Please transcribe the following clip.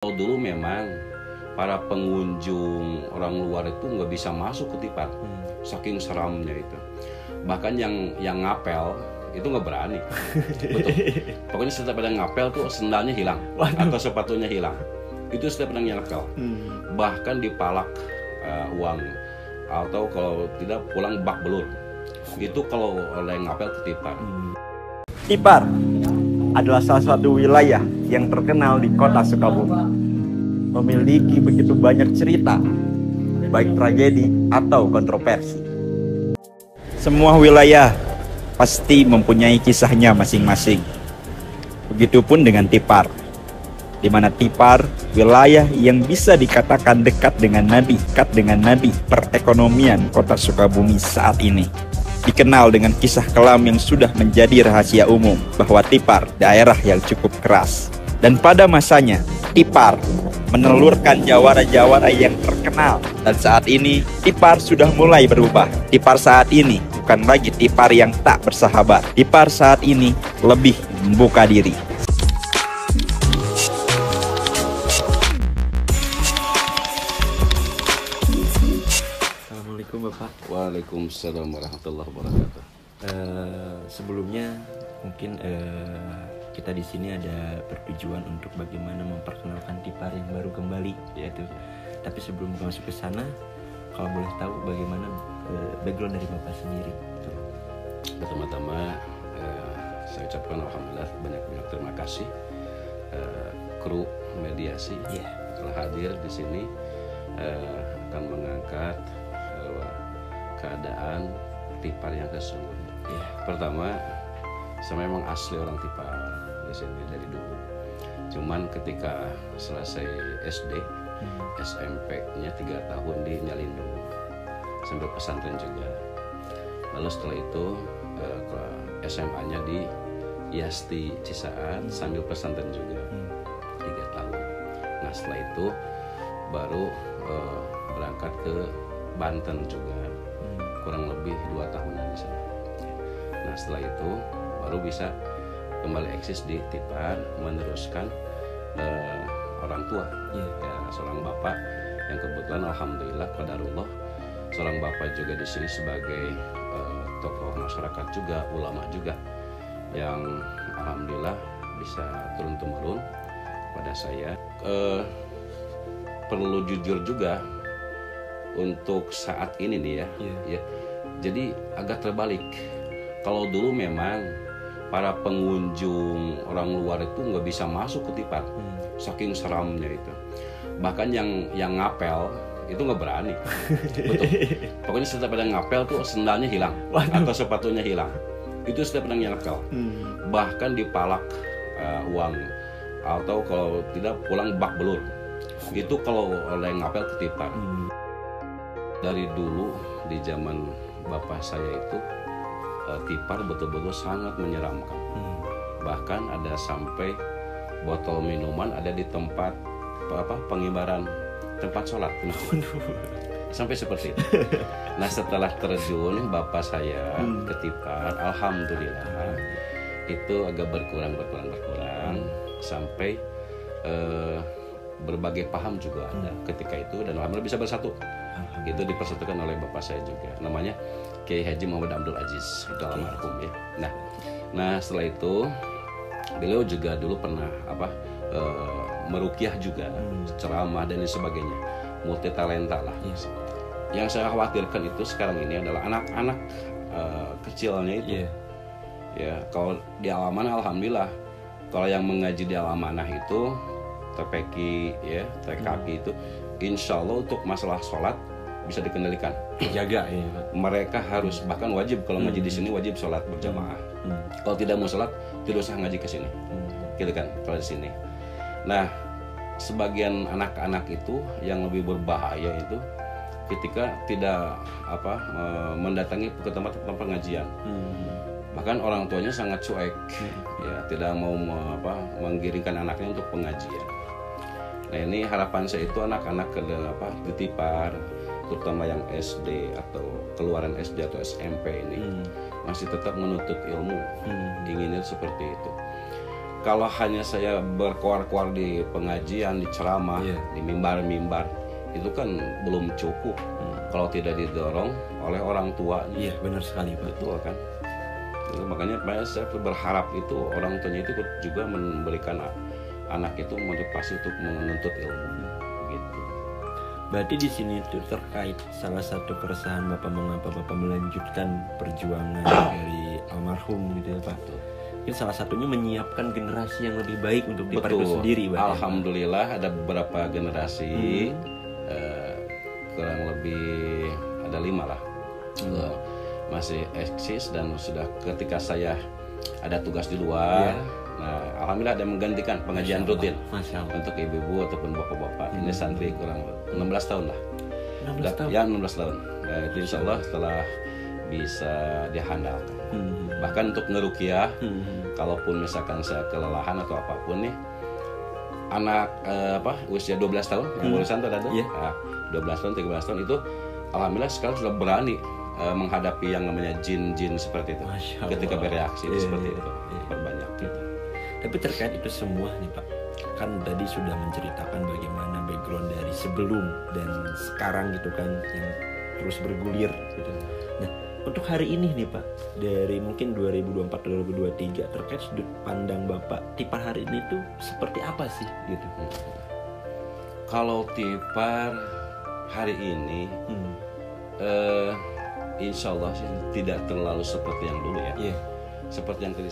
Kalau dulu memang para pengunjung orang luar itu nggak bisa masuk ke Tipar, saking seramnya itu. Bahkan yang ngapel itu nggak berani. Betul. Pokoknya setiap ada ngapel tuh sendalnya hilang. Atau sepatunya hilang. Itu setiap ada ngapel. Bahkan dipalak uang, atau kalau tidak pulang bak belur. Itu kalau oleh ngapel ke Tipar. Tipar adalah salah satu wilayah yang terkenal di kota Sukabumi. Memiliki begitu banyak cerita, baik tragedi atau kontroversi. Semua wilayah pasti mempunyai kisahnya masing-masing. Begitupun dengan Tipar, di mana Tipar wilayah yang bisa dikatakan dekat dengan Nabi perekonomian kota Sukabumi saat ini. Dikenal dengan kisah kelam yang sudah menjadi rahasia umum bahwa Tipar daerah yang cukup keras. Dan pada masanya, Tipar menelurkan jawara-jawara yang terkenal. Dan saat ini, Tipar sudah mulai berubah. Tipar saat ini bukan lagi Tipar yang tak bersahabat. Tipar saat ini lebih membuka diri. Assalamualaikum Bapak. Waalaikumsalam warahmatullahi wabarakatuh. Sebelumnya mungkin kita di sini ada bertujuan untuk bagaimana memperkenalkan Tipar yang baru kembali, yaitu. Tapi sebelum masuk ke sana, kalau boleh tahu bagaimana background dari Bapak sendiri? Pertama-tama saya ucapkan alhamdulillah banyak terima kasih kru mediasi telah hadir di sini akan mengangkat keadaan Tipar yang sesungguhnya. Pertama, saya memang asli orang Tipar di sini dari dulu. Cuman ketika selesai SD, SMP-nya 3 tahun di Nyalindung, sambil pesantren juga. Lalu setelah itu ke SMA-nya di Yasti Cisaat sambil pesantren juga 3 tahun. Nah setelah itu baru berangkat ke Banten juga, kurang lebih 2 tahunan di sana. Nah setelah itu baru bisa kembali eksis di Tipar, meneruskan orang tua, ya, seorang bapak yang kebetulan alhamdulillah qadarullah seorang bapak juga di sini sebagai tokoh masyarakat juga, ulama juga, yang alhamdulillah bisa turun temurun pada saya. Perlu jujur juga untuk saat ini nih ya. Jadi agak terbalik. Kalau dulu memang para pengunjung orang luar itu nggak bisa masuk ke Tipar, saking seramnya itu. Bahkan yang ngapel itu nggak berani. Betul. Pokoknya setiap ada ngapel tuh sendalnya hilang. Atau sepatunya hilang. Itu setiap ada ngapel. Bahkan dipalak uang, atau kalau tidak pulang bak belur. Itu kalau oleh ngapel ke Tipar. Dari dulu di zaman bapak saya itu Tipar betul-betul sangat menyeramkan. Bahkan ada sampai botol minuman ada di tempat pengibaran tempat sholat. Sampai seperti itu. Nah setelah terjun bapak saya ke Tipar, alhamdulillah itu agak berkurang sampai berbagai paham juga ada ketika itu, dan alhamdulillah bisa bersatu. Itu dipersatukan oleh bapak saya juga, namanya Kiai Haji Muhammad Abdul Aziz, itu almarhum ya. Nah setelah itu beliau juga dulu pernah meruqyah juga, ceramah dan sebagainya, multi talenta lah. Yang saya khawatirkan itu sekarang ini adalah anak-anak kecilnya itu. Ya kalau di Al-Amanah alhamdulillah, kalau yang mengaji di Al-Amanah itu TPQ ya, TKQ itu insya Allah untuk masalah sholat bisa dikendalikan, Jaga ya. Mereka harus bahkan wajib kalau ngaji di sini wajib sholat berjamaah. Kalau tidak mau sholat tidak usah ngaji ke sini, gitu kan kalau di sini. Nah sebagian anak-anak itu yang lebih berbahaya itu ketika tidak mendatangi ke tempat pengajian. Bahkan orang tuanya sangat cuek, ya tidak mau menggiringkan anaknya untuk pengajian. Nah ini harapan saya itu anak-anak di Tipar, terutama yang SD atau keluaran SD atau SMP ini masih tetap menuntut ilmu, inginnya seperti itu. kalau hanya saya berkoar-koar di pengajian, di ceramah, di mimbar-mimbar, itu kan belum cukup kalau tidak didorong oleh orang tua. Iya, benar sekali Pak. Betul kan? Itu makanya saya berharap itu orang tuanya itu juga memberikan anak itu motivasi untuk menuntut ilmu. Gitu. Berarti di sini itu terkait salah satu keresahan Bapak mengapa Bapak melanjutkan perjuangan dari almarhum gitu ya Pak. Mungkin salah satunya menyiapkan generasi yang lebih baik untuk Tipar itu sendiri Pak. Alhamdulillah ada beberapa generasi, kurang lebih ada 5 lah, masih eksis dan sudah ketika saya ada tugas di luar. Nah, alhamdulillah ada menggantikan pengajian rutin untuk ibu-ibu ataupun bapak-bapak. Ini santri kurang 16 tahun lah. 16 tahun? Ya 16 tahun. Itu insya Allah setelah bisa dihandalkan. Bahkan untuk ngerukiah, kalaupun misalkan saya kelelahan atau apapun nih, anak usia 12 tahun yang barusan tuh ada, 12 tahun, 13 tahun itu, alhamdulillah sekarang sudah berani menghadapi yang namanya jin-jin seperti itu. Ketika bereaksi seperti itu, perbanyak gitu. Tapi terkait itu semua nih Pak, kan tadi sudah menceritakan bagaimana background dari sebelum dan sekarang gitu kan, yang terus bergulir gitu. Nah, untuk hari ini nih Pak, dari mungkin 2024-2023 terkait sudut pandang Bapak Tipar hari ini tuh seperti apa sih gitu? Kalau Tipar hari ini, insya Allah sih tidak terlalu seperti yang dulu ya. Seperti yang tadi